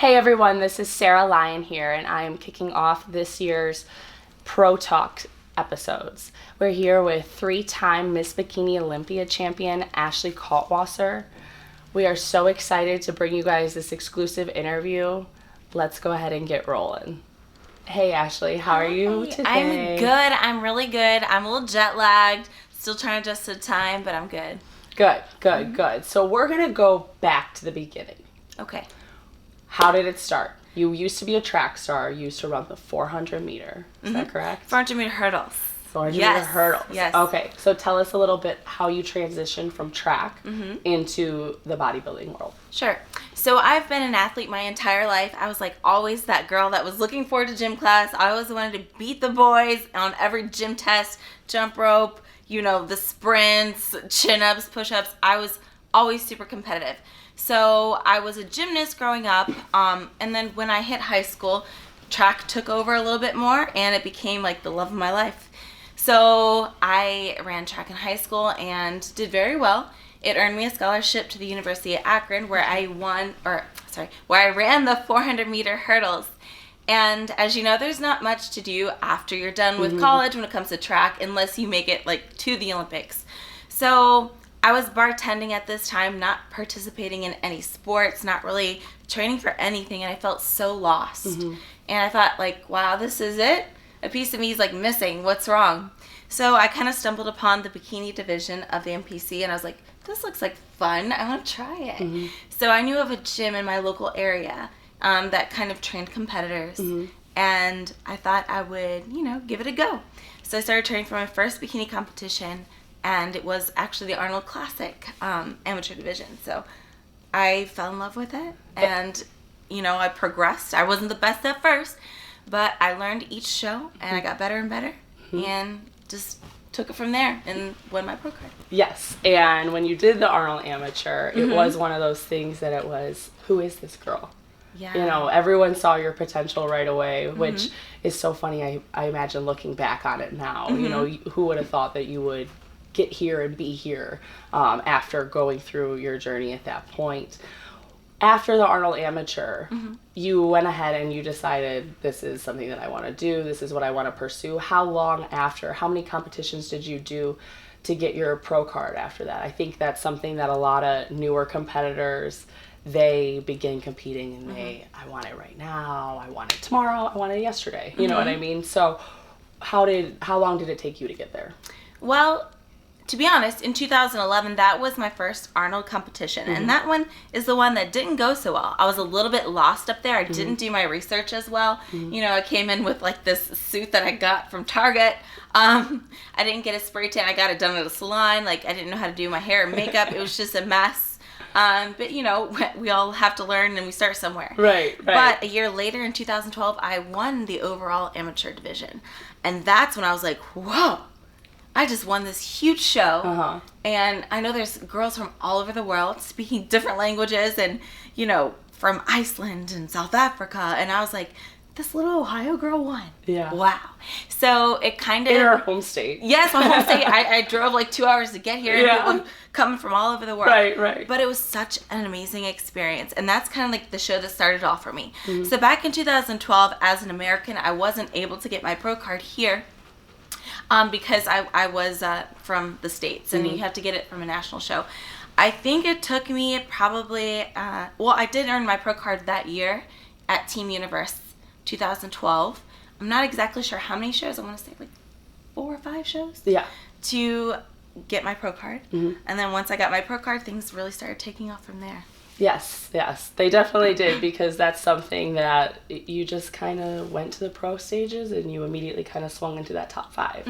Hey everyone, this is Sarah Lyon here, and I am kicking off this year's ProTalk episodes. We're here with three-time Miss Bikini Olympia Champion Ashley Kaltwasser. We are so excited to bring you guys this exclusive interview. Let's go ahead and get rolling. Hey Ashley, how are you today? I'm good. I'm really good. I'm a little jet lagged. Still trying to adjust to the time, but I'm good. Good. So we're going to go back to the beginning. Okay. How did it start? You used to be a track star. You used to run the 400 meter. Is that correct? 400 meter hurdles. 400 meter hurdles. Yes. Okay. So tell us a little bit how you transitioned from track into the bodybuilding world. Sure. So I've been an athlete my entire life. I was like always that girl that was looking forward to gym class. I always wanted to beat the boys on every gym test, jump rope, the sprints, chin-ups, push-ups. I was always super competitive. So I was a gymnast growing up, and then when I hit high school, track took over a little bit more, and it became like the love of my life. So I ran track in high school and did very well. It earned me a scholarship to the University of Akron, where I ran the 400 meter hurdles. And as you know, there's not much to do after you're done with college when it comes to track, unless you make it like to the Olympics. So I was bartending at this time, not participating in any sports, not really training for anything, and I felt so lost. And I thought, like, wow, this is it? A piece of me is, like, missing. What's wrong? So I kind of stumbled upon the bikini division of the NPC, and I was like, this looks like fun. I want to try it. So I knew of a gym in my local area that kind of trained competitors, and I thought I would, give it a go. So I started training for my first bikini competition, and it was actually the Arnold Classic amateur division. So I fell in love with it, and, I progressed. I wasn't the best at first, but I learned each show, and I got better and better, and just took it from there and won my pro card. Yes, and when you did the Arnold Amateur, it was one of those things that it was, who is this girl? Yeah. Everyone saw your potential right away, which is so funny. I imagine looking back on it now, who would have thought that you would get here and be here after going through your journey at that point. After the Arnold Amateur, you went ahead and you decided, this is something that I want to do, this is what I want to pursue. How long after, how many competitions did you do to get your pro card after that? I think that's something that a lot of newer competitors, they begin competing and I want it right now, I want it tomorrow, I want it yesterday. You know what I mean? So how long did it take you to get there? Well, to be honest, in 2011, that was my first Arnold competition. And that one is the one that didn't go so well. I was a little bit lost up there. I didn't do my research as well. I came in with like this suit that I got from Target. I didn't get a spray tan. I got it done at a salon. Like, I didn't know how to do my hair and makeup. It was just a mess. But we all have to learn and we start somewhere. Right. But a year later in 2012, I won the overall amateur division. And that's when I was like, whoa. I just won this huge show, and I know there's girls from all over the world speaking different languages and, from Iceland and South Africa, and I was like, this little Ohio girl won. Yeah. Wow. So it kind of... In her home state. Yes, my home state. I drove like 2 hours to get here, and people coming from all over the world. Right. But it was such an amazing experience, and that's kind of like the show that started off for me. So back in 2012, as an American, I wasn't able to get my pro card here. Because I was from the States, and you have to get it from a national show. I think it took me probably, I did earn my pro card that year at Team Universe 2012. I'm not exactly sure how many shows. I want to say like 4 or 5 shows. Yeah. To get my pro card. And then once I got my pro card, things really started taking off from there. Yes, they definitely did, because that's something that you just kind of went to the pro stages and you immediately kind of swung into that top 5.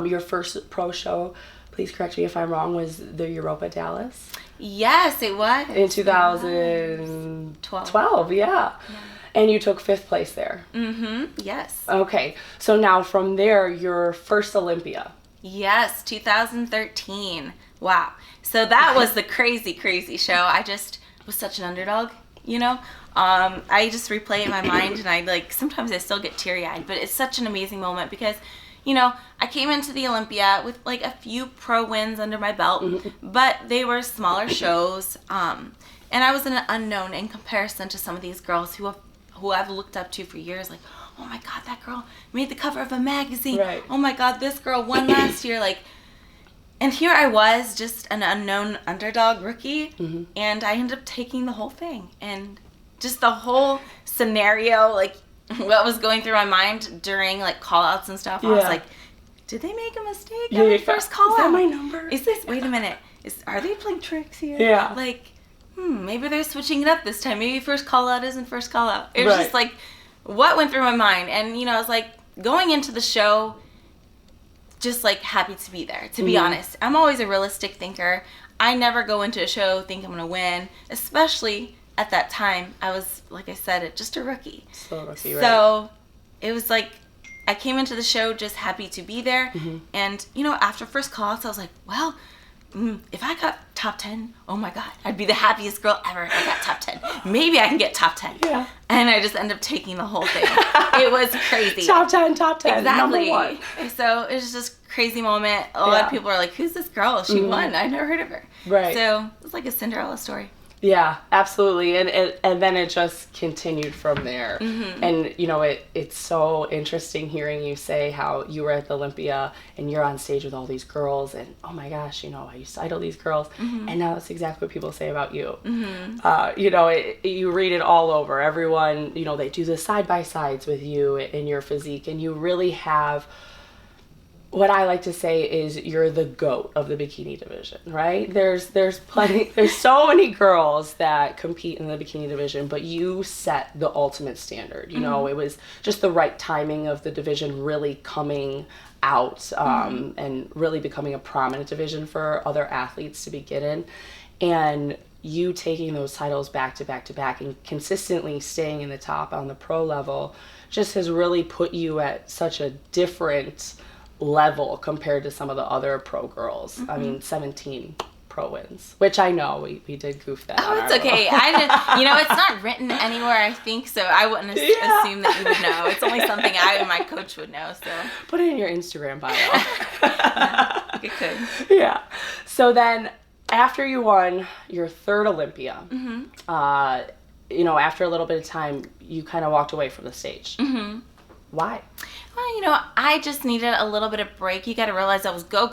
Your first pro show, please correct me if I'm wrong, was the Europa Dallas? Yes, it was. In 2012, yeah. And you took 5th place there. Yes. Okay, so now from there, your first Olympia. Yes, 2013. Wow. So that was the crazy show. I just was such an underdog, I just replay it in my mind, and sometimes I still get teary-eyed, but it's such an amazing moment because, I came into the Olympia with a few pro wins under my belt, but they were smaller shows, And I was an unknown in comparison to some of these girls who I've looked up to for years. Like, oh my God, that girl made the cover of a magazine. Right. Oh my God, this girl won last year. Like, and here I was, just an unknown underdog rookie, mm-hmm. and I ended up taking the whole thing. And just the whole scenario, like, what was going through my mind during, like, call-outs and stuff, I was like, did they make a mistake on my first call-out? Is that my number? Wait a minute, are they playing tricks here? Yeah. Like, maybe they're switching it up this time. Maybe first call-out isn't first call-out. It was just, like, what went through my mind? And, you know, I was, like, going into the show, just, like, happy to be there, to be honest. I'm always a realistic thinker. I never go into a show thinking I'm going to win, especially at that time. I was, like I said, just a rookie. Still a rookie, right. So it was, like, I came into the show just happy to be there. Mm-hmm. And, you know, after first call-outs, I was like, well, if I got top 10, oh my God, I'd be the happiest girl ever if I got top 10. Maybe I can get top 10. Yeah. And I just ended up taking the whole thing. It was crazy. Top 10, exactly. number one. So it was just this crazy moment. A lot of people are like, who's this girl? She won. I've never heard of her. Right. So it's like a Cinderella story. Yeah, absolutely. And then it just continued from there. Mm-hmm. And, you know, it's so interesting hearing you say how you were at the Olympia and you're on stage with all these girls and, oh my gosh, you know, I used to idol these girls. Mm-hmm. And now that's exactly what people say about you. Mm-hmm. You know, you read it all over. Everyone, you know, they do the side-by-sides with you in your physique. And you really have... What I like to say is you're the GOAT of the bikini division, right? There's so many girls that compete in the bikini division, but you set the ultimate standard. You know, it was just the right timing of the division really coming out and really becoming a prominent division for other athletes to begin in. And you taking those titles back to back to back and consistently staying in the top on the pro level just has really put you at such a different level compared to some of the other pro girls. I mean, 17 pro wins, which I know we did goof that. Oh, it's okay. You know, it's not written anywhere, I think, so I wouldn't assume that you would know. It's only something I and my coach would know. So put it in your Instagram bio. Yeah, it could. Yeah. So then, after you won your third Olympia, you know, after a little bit of time, you kind of walked away from the stage. Why? Well, you know, I just needed a little bit of break. You got to realize I was go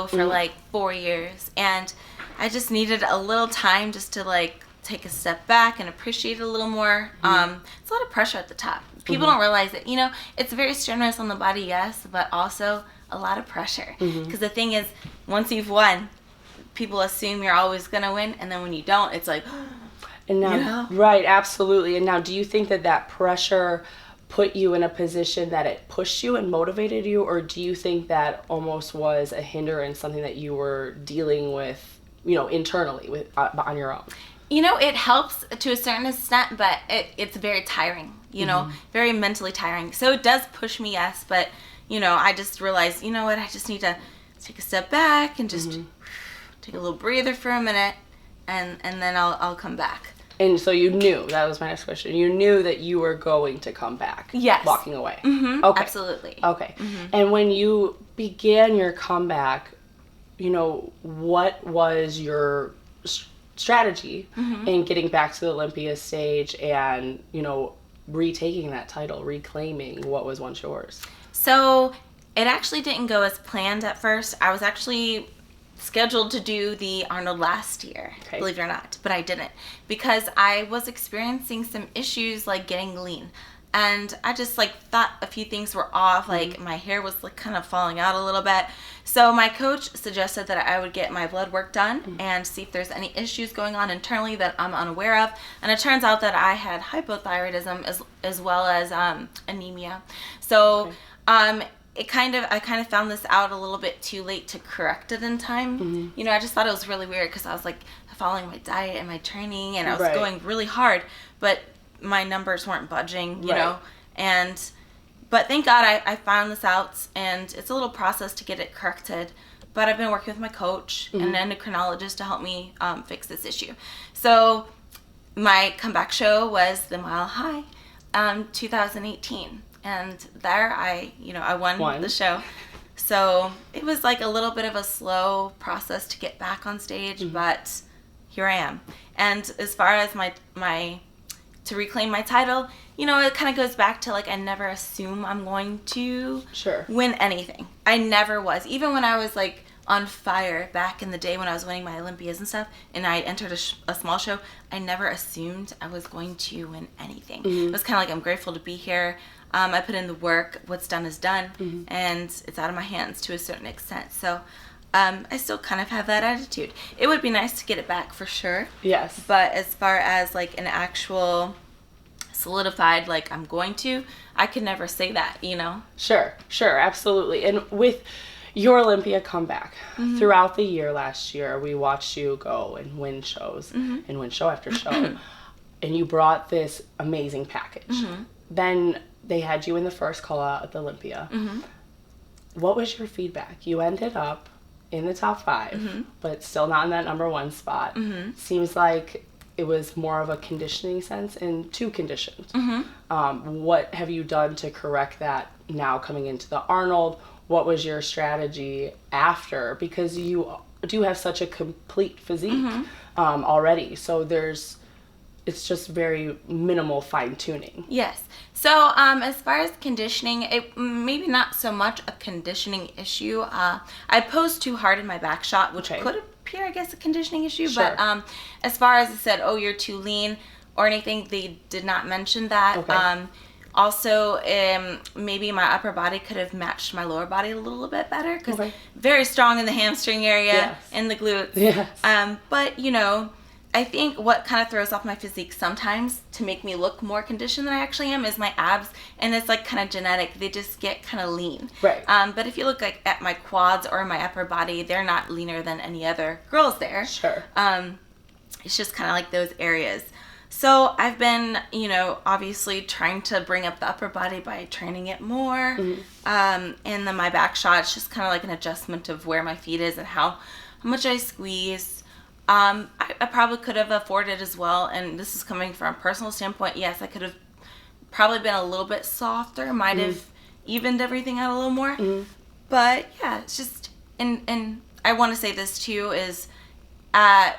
for like 4 years. And I just needed a little time just to like take a step back and appreciate it a little more. It's a lot of pressure at the top. People don't realize it. You know, it's very strenuous on the body, yes, but also a lot of pressure. Because the thing is, once you've won, people assume you're always going to win. And then when you don't, it's like, and now, right, absolutely. And now, do you think that pressure put you in a position that it pushed you and motivated you, or do you think that almost was a hindrance, something that you were dealing with, you know, internally with on your own? You know, it helps to a certain extent, but it's very tiring, you know, very mentally tiring. So it does push me, yes, but, you know, I just realized, you know what, I just need to take a step back and just take a little breather for a minute, and then I'll come back. And so you knew, that was my next question, you knew that you were going to come back. Yes. Walking away. Okay. Absolutely. Okay. And when you began your comeback, you know, what was your strategy in getting back to the Olympia stage and, you know, retaking that title, reclaiming what was once yours? So it actually didn't go as planned at first. I was actually scheduled to do the Arnold last year, believe it or not, but I didn't because I was experiencing some issues like getting lean, and I just like thought a few things were off, like my hair was like kind of falling out a little bit. So my coach suggested that I would get my blood work done and see if there's any issues going on internally that I'm unaware of, and it turns out that I had hypothyroidism as well as anemia. So I kind of found this out a little bit too late to correct it in time. You know, I just thought it was really weird because I was like following my diet and my training, and I was going really hard, but my numbers weren't budging, you know. But thank God I found this out, and it's a little process to get it corrected. But I've been working with my coach and an endocrinologist to help me fix this issue. So my comeback show was the Mile High, 2018. And there I won the show. So it was like a little bit of a slow process to get back on stage, but here I am. And as far as my to reclaim my title, you know, it kind of goes back to, like, I never assume I'm going to win anything. I never was. Even when I was, like, on fire back in the day when I was winning my Olympias and stuff, and I entered a small show, I never assumed I was going to win anything. It was kind of like, I'm grateful to be here. I put in the work. What's done is done, and it's out of my hands to a certain extent. So I still kind of have that attitude. It would be nice to get it back for sure. Yes. But as far as, like, an actual solidified, like, I'm going to, I could never say that, you know? Sure, absolutely. And with your Olympia comeback, throughout the year last year, we watched you go and win shows and win show after show. And you brought this amazing package. Then they had you in the first call out at the Olympia. What was your feedback? You ended up in the top 5, but still not in that number 1 spot. Seems like it was more of a conditioning sense and too conditioned. What have you done to correct that now coming into the Arnold? What was your strategy after? Because you do have such a complete physique already. So it's just very minimal fine tuning. Yes. So as far as conditioning, it maybe not so much a conditioning issue. I posed too hard in my back shot, which could appear, I guess, a conditioning issue. But as far as it said, oh, you're too lean or anything, they did not mention that. Also, maybe my upper body could have matched my lower body a little bit better, because very strong in the hamstring area and the glutes. But, you know, I think what kind of throws off my physique sometimes to make me look more conditioned than I actually am is my abs, and it's, like, kind of genetic. They just get kind of lean. But if you look, like, at my quads or my upper body, they're not leaner than any other girls there. It's just kind of like those areas. So I've been, you know, obviously trying to bring up the upper body by training it more. And then my back shot, it's just kind of like an adjustment of where my feet is and how much I squeeze. I probably could have afforded as well, and this is coming from a personal standpoint. Yes, I could have probably been a little bit softer, might have evened everything out a little more. But yeah, it's just, and I want to say this too, is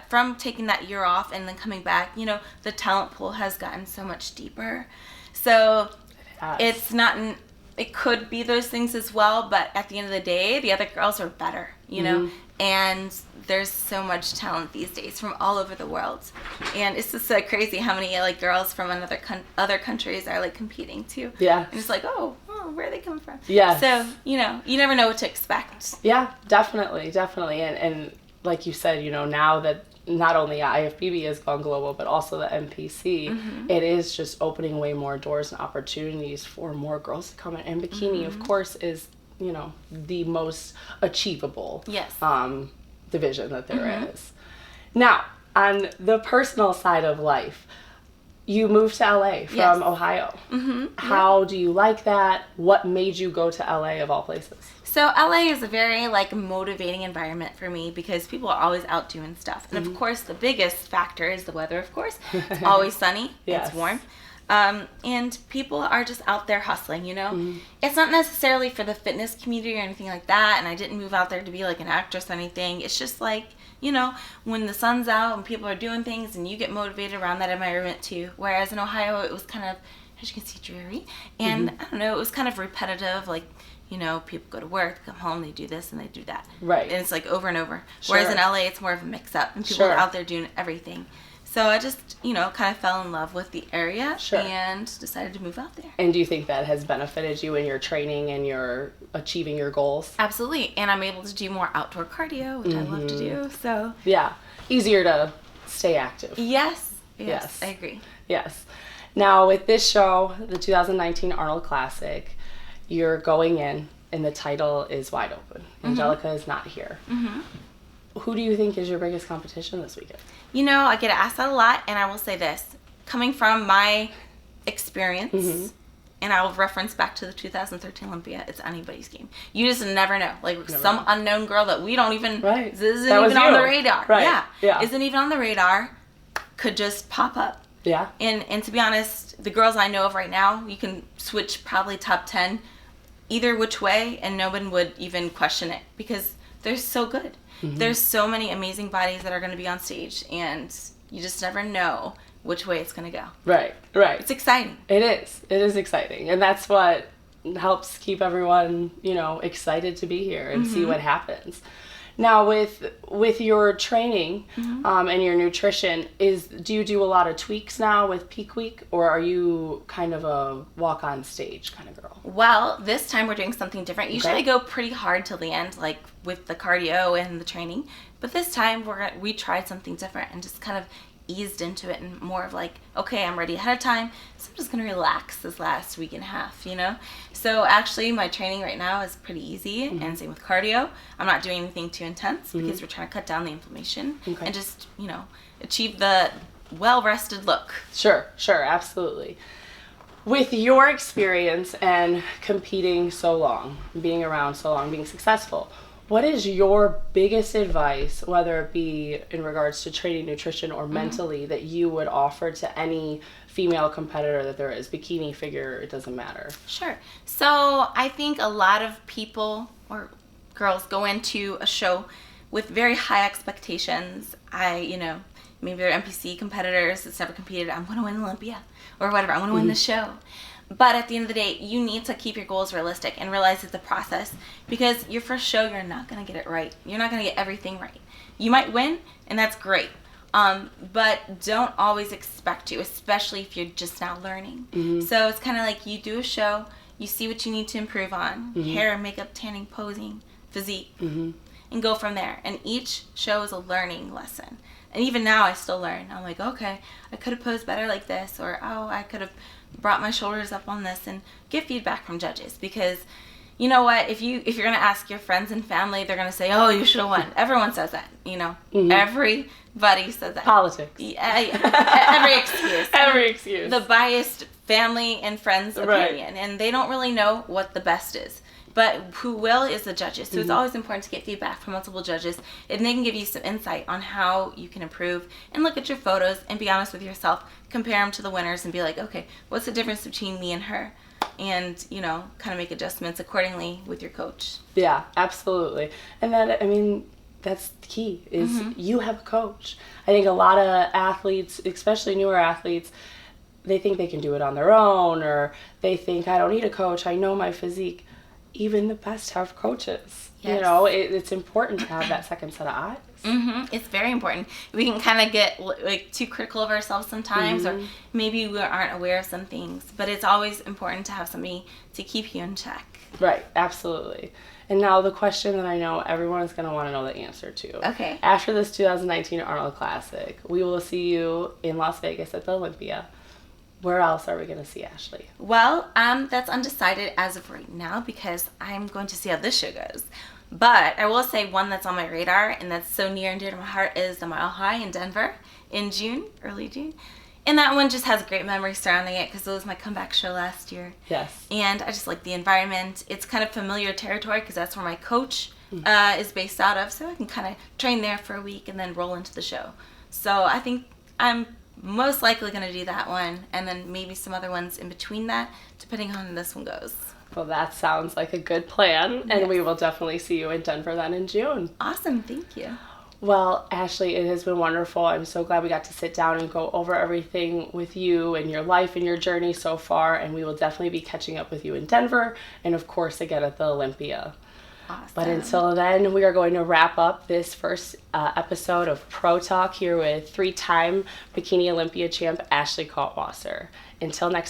from taking that year off and then coming back, you know, the talent pool has gotten so much deeper. So it's not, it could be those things as well, but at the end of the day, the other girls are better, you know, and there's so much talent these days from all over the world, and it's just so crazy how many, like, girls from other countries are, like, competing too. And it's like, oh, where are they coming from? So, you know, you never know what to expect. Definitely. And like you said, you know, now that not only IFBB has gone global, but also the NPC, it is just opening way more doors and opportunities for more girls to come in. And bikini, of course, is, you know, the most achievable division that there is. Now, on the personal side of life, you moved to LA from Ohio. How do you like that? What made you go to LA of all places? So LA is a very, like, motivating environment for me because people are always out doing stuff. And of course, the biggest factor is the weather, of course. It's always sunny. It's warm. And people are just out there hustling, you know? It's not necessarily for the fitness community or anything like that, and I didn't move out there to be, like, an actress or anything. It's just, like, you know, when the sun's out and people are doing things and you get motivated around that environment too. Whereas in Ohio, it was kind of, as you can see, dreary. And, I don't know, it was kind of repetitive, like, you know, people go to work, come home, they do this and they do that. And it's, like, over and over. Whereas in LA, it's more of a mix-up, and people are out there doing everything. So I just, you know, kind of fell in love with the area and decided to move out there. And do you think that has benefited you in your training and your achieving your goals? Absolutely. And I'm able to do more outdoor cardio, which I love to do. So easier to stay active. Yes, I agree. Now, with this show, the 2019 Arnold Classic, you're going in and the title is wide open. Angelica is not here. Who do you think is your biggest competition this weekend? You know, I get asked that a lot, and I will say this. Coming from my experience, and I will reference back to the 2013 Olympia, it's anybody's game. You just never know. Like, some unknown girl that we don't even, isn't even on the radar. Isn't even on the radar, could just pop up. And to be honest, the girls I know of right now, you can switch probably top 10 either which way, and no one would even question it because they're so good. There's so many amazing bodies that are going to be on stage, and You just never know which way it's going to go. Right. It's exciting. It is exciting. And that's what helps keep everyone, excited to be here and see what happens. Now, with your training and your nutrition, do you do a lot of tweaks now with Peak Week, or are you kind of a walk on stage kind of girl? Well, this time we're doing something different. Usually I go pretty hard till the end, like with the cardio and the training. But this time we tried something different and just kind of eased into it, and more of like, okay, I'm ready ahead of time, so I'm just gonna relax this last week and a half, So actually my training right now is pretty easy, and same with cardio. I'm not doing anything too intense because we're trying to cut down the inflammation and just achieve the well-rested look. Sure, absolutely. With your experience and competing so long, being around so long, being successful, what is your biggest advice, whether it be in regards to training, nutrition, or mentally, that you would offer to any female competitor that there is, bikini, figure, it doesn't matter? Sure. So I think a lot of people or girls go into a show with very high expectations. Maybe they're NPC competitors that's never competed. I'm going to win Olympia or whatever. I want to win the show. But at the end of the day, you need to keep your goals realistic and realize it's a process, because your first show, you're not going to get it right. You're not going to get everything right. You might win, and that's great. But don't always expect to, especially if you're just now learning. So it's kind of like you do a show, you see what you need to improve on, hair, makeup, tanning, posing, physique, and go from there. And each show is a learning lesson. And even now I still learn. I'm like, okay, I could have posed better like this, or I could have brought my shoulders up on this, and get feedback from judges, because you know what, if you're going to ask your friends and family, they're going to say, oh, you should have won. Everyone says that, everybody says that. Politics. Every excuse. The biased family and friends opinion, and they don't really know what the best is. But who will is the judges. So it's always important to get feedback from multiple judges, and they can give you some insight on how you can improve, and look at your photos and be honest with yourself, compare them to the winners, and be like, okay, what's the difference between me and her? And, kind of make adjustments accordingly with your coach. Yeah, absolutely. And that's the key, is you have a coach. I think a lot of athletes, especially newer athletes, they think they can do it on their own, or they think, I don't need a coach, I know my physique. Even the best have coaches. Yes. It's important to have that second set of eyes. It's very important. We can kind of get too critical of ourselves sometimes, or maybe we aren't aware of some things. But it's always important to have somebody to keep you in check. Right, absolutely. And now the question that I know everyone is going to want to know the answer to. Okay. After this 2019 Arnold Classic, we will see you in Las Vegas at the Olympia. Where else are we going to see Ashely? Well, that's undecided as of right now, because I'm going to see how this show goes. But I will say one that's on my radar and that's so near and dear to my heart is the Mile High in Denver in June, early June. And that one just has great memories surrounding it, because it was my comeback show last year. Yes. And I just like the environment. It's kind of familiar territory, because that's where my coach is based out of. So I can kind of train there for a week and then roll into the show. So I think I'm most likely going to do that one, and then maybe some other ones in between that, depending on how this one goes. Well, that sounds like a good plan, and we will definitely see you in Denver then in June. Awesome, thank you. Well, Ashely, it has been wonderful. I'm so glad we got to sit down and go over everything with you and your life and your journey so far, and we will definitely be catching up with you in Denver, and of course again at the Olympia. Awesome. But until then, we are going to wrap up this first episode of ProTalk here with 3-time Bikini Olympia champ Ashly Kaltwasser. Until next time.